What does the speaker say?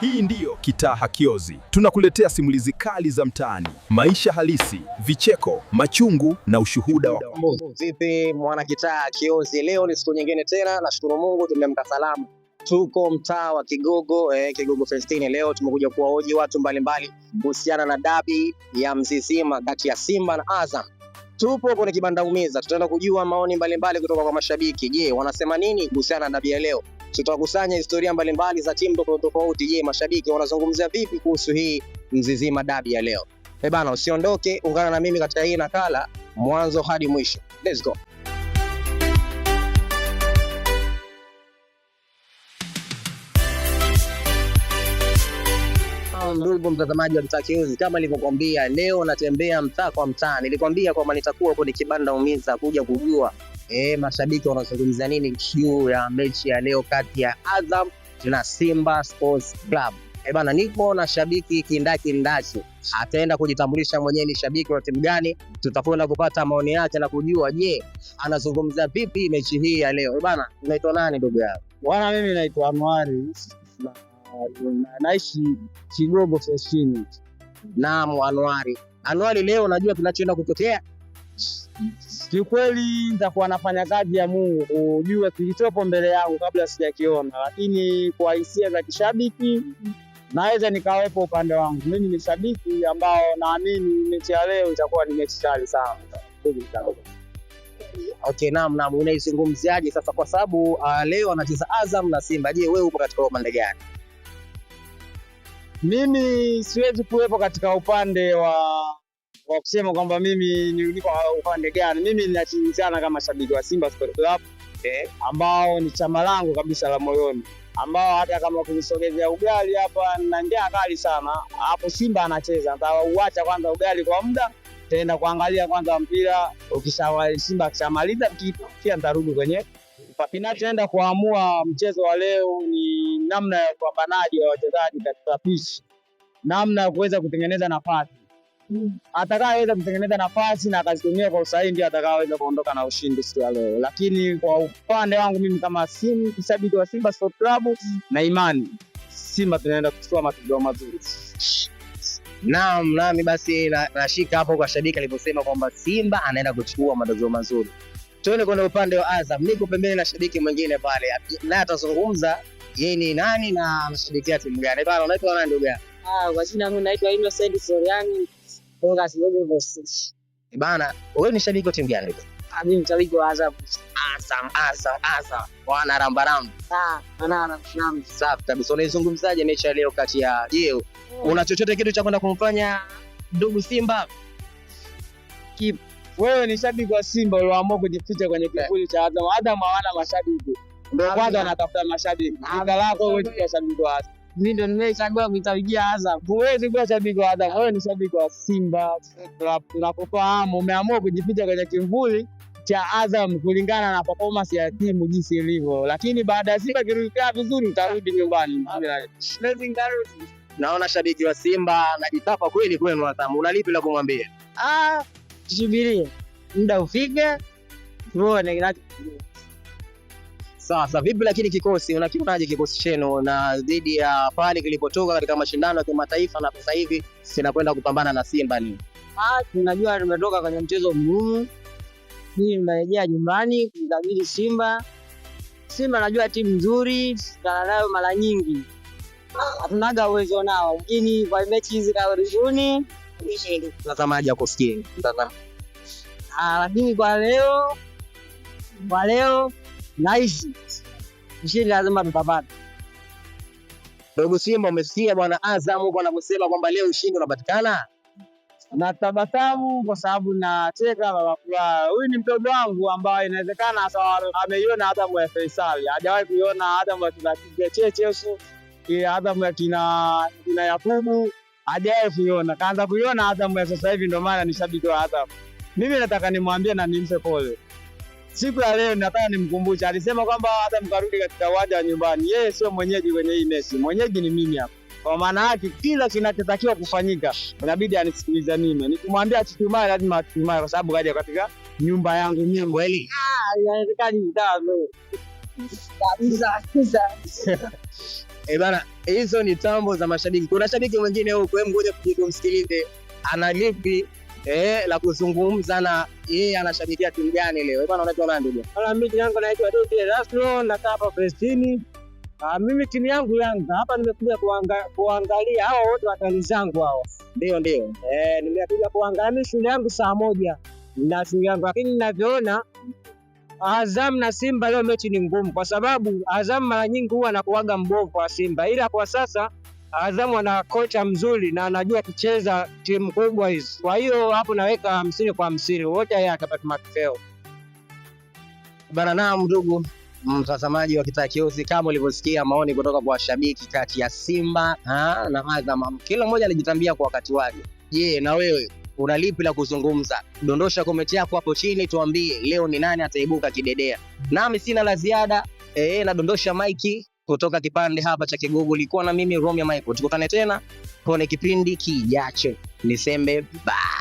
Hii ndiyo Kitaa Hakiozi. Tunakuletea simulizi kali za mtaani, maisha halisi, vicheko, machungu na ushuhuda wa Vipi mwana Kitaa Hakiozi, leo ni siku nyingine tena, nashukuru Mungu tumemka salama. Tuko mtaa wa Kigogo, Kigogo Festini. Leo tumekuja kuwahoji watu mbalimbali kuhusiana na dabi ya Mzizima kati ya Simba na Azam. Tupo kwenye kibanda umiza, tutaenda kujua maoni mbalimbali kutoka kwa mashabiki. Je, wanasema nini kuhusiana na dabi ya leo? Tutakusanya historia mbalimbali za timu tofauti. Je, mashabiki wanazungumzia vipi kuhusu hii Mzizima dabi ya leo? Bana, usiondoke, ungana na mimi katika hii nakala mwanzo hadi mwisho. Let's go. Ndugu mtazamaji wa Kitaa Hakiozi, kama nilivyokuambia, leo natembea mtaa kwa mtaa. Nilikwambia kwamba nitakuwa kwenye kibanda umiza kuja kujua mashabiki wanazungumza nini juu ya mechi ya leo kati ya Azam na Simba Sports Club. Bana, niko na shabiki kindaki, ataenda kujitambulisha mwenyewe ni shabiki wa timu gani. Tutakwenda kupata maoni yake na kujua je, anazungumza vipi mechi hii ya leo. Bana, unaitwa nani ndugu yangu? Bwana, mimi naitwa Anuari, naishi Kigogo Festini. Naam, Anuari, leo najua kinachoenda kutokea. Kiukweli nitakuwa nafanya kazi ya Mungu kujua kilichopo mbele yangu kabla sijakiona, lakini kwa hisia za kishabiki naweza nikawepo upande wangu. Mimi ni shabiki ambao naamini mechi ya leo itakuwa ni mechi kali sana. Okay, naam, unaizungumziaje sasa kwa sababu leo anacheza Azam na Simba? Je, wewe upo katika upande gani? Mimi siwezi kuwepo katika upande wa kusema kwamba mimi niko upande gani. Mimi ninachizana kama shabiki wa Simba Sports Club, ambao ni chama langu kabisa la moyoni, ambao hata kama kunisogezea ugali hapa na njaa kali sana hapo Simba anacheza, nitauacha kwanza ugali kwa muda, tena kuangalia kwanza mpira. Simba akishamaliza pia nitarudi kwenye kinachoenda kuamua mchezo wa leo. Ni namna ya upambanaji wa wachezaji katika pitch, namna ya kuweza kutengeneza nafasi. Atakayeweza kutengeneza nafasi na akazitumia kwa usahihi ndiye atakayeweza kuondoka na ushindi siku ya leo. Lakini kwa upande wangu mimi kama shabiki wa Simba Sports Club, na imani Simba tunaenda kuchukua matokeo mazuri. Naam, nami basi nashika hapo kwa shabiki aliposema kwamba Simba anaenda kuchukua matokeo mazuri. Tuone kwenye upande wa Azam, niko pembeni na shabiki mwingine pale, naye atazungumza yeye ni nani na anashabikia timu gani. Bana, unaitwa nani ndugu yangu? Kwa jina mimi naitwa Innocent Soriani. Bana, wewe ni shabiki wa timu gani? Mimi ni shabiki wa Azam. Azam. Wana rambaramba. Safi kabisa. Unaizungumzaje mechi ya leo kati ya una chochote kitu cha kwenda kumfanya ndugu Simba? Wewe ni shabiki wa Simba ulioamua kujificha kwenye kivuli cha Azam. Azam hawana mashabiki. Ndio kwanza anatafuta mashabiki. Jina lako wewe ni shabiki wa Azam. Mimi ndo nimechagua kuitabikia Azam. Huwezi kuwa shabiki wa Azam, wewe ni shabiki wa Simba. Tunapofahamu umeamua kujificha kwenye kivuli cha Azam kulingana na performance ya timu jinsi ilivyo. Lakini baada ya Simba kirudia vizuri utarudi nyumbani. Naona shabiki wa Simba najitapa kweli kwenu Azam. Unalipi la kumwambia? Tusubirie muda ufike tuone kinachotokea. Sasa vipi lakini kikosi, unakionaje kikosi chenu na dhidi ya pale kilipotoka katika mashindano ya kimataifa na sasa hivi sinakwenda kupambana na Simba ni? Tunajua tumetoka kwenye mchezo mgumu. Hii tunarejea nyumbani kukabili Simba. Simba najua timu nzuri, tukutana nayo mara nyingi. Hatunaga uwezo nao, lakini kwa mechi hizi karibuni mtazamaji akusikie. Lakini kwa leo naishi ushindi lazima tutapata. Ndugu Simba, umesikia bwana Azam huko anaposema kwamba leo ushindi unapatikana? Na tabasamu kwa sababu nacheka baba furaha. Huyu ni mtoto wangu ambaye inawezekana ameiona Azam ya Faisal. Hajawahi kuiona Azam ya Chechesu, Azam ya kina Yakubu. Hajawahi kuiona. Kaanza kuiona Azam ya sasa hivi, ndio maana ni shabiki wa Azam. Mimi nataka nimwambie na nimpe pole. Siku ya leo nataka nimkumbushe, alisema kwamba hata mkarudi katika uwanja wa nyumbani. Yeye sio mwenyeji kwenye hii mechi, mwenyeji ni mimi hapa. Kwa maana yake kila kinachotakiwa kufanyika inabidi anisikilize mimi. Nikimwambia atutumae lazima atutumae kwa sababu kaja katika nyumba yangu mimi kweli. Inawezekana kabisa. Bana, hizo ni tambo za mashabiki. Kuna shabiki mwingine huko, hebu ngoja tumsikilize ana lipi la kuzungumza na yeye anashabikia timu gani leo. Bana, unaitwa nani ndugu? Mimi jina langu naitwa Dede Raslo, nakaa hapa Prestini. Mimi timu yangu Yanga. Hapa nimekuja kuangalia hao wote watani zangu hao. Ndio. Nimekuja kuangalia shule yangu saa moja na shule yangu, lakini ninavyoona Azam na Simba leo mechi ni ngumu, kwa sababu Azam mara nyingi huwa anakuaga mbovu kwa Simba, ila kwa sasa Azam ana kocha mzuri na anajua kucheza timu kubwa hizi. Kwa hiyo hapo naweka 50-50, wote yeye atapata matokeo. Bana, naam ndugu mtazamaji wa Kitaa Kiozi, kama ulivyosikia maoni kutoka kwa washabiki kati ya Simba na Azam, kila mmoja alijitambia kwa wakati wake. Je, na wewe una lipi la kuzungumza? Dondosha komenti yako hapo chini, tuambie leo ni nani ataibuka kidedea. Nami sina la ziada, nadondosha maiki kutoka kipande hapa cha Kigogo. Ulikuwa na mimi Romeo Michael, tukutane tena kwenye kipindi kijacho. Nisembe bye.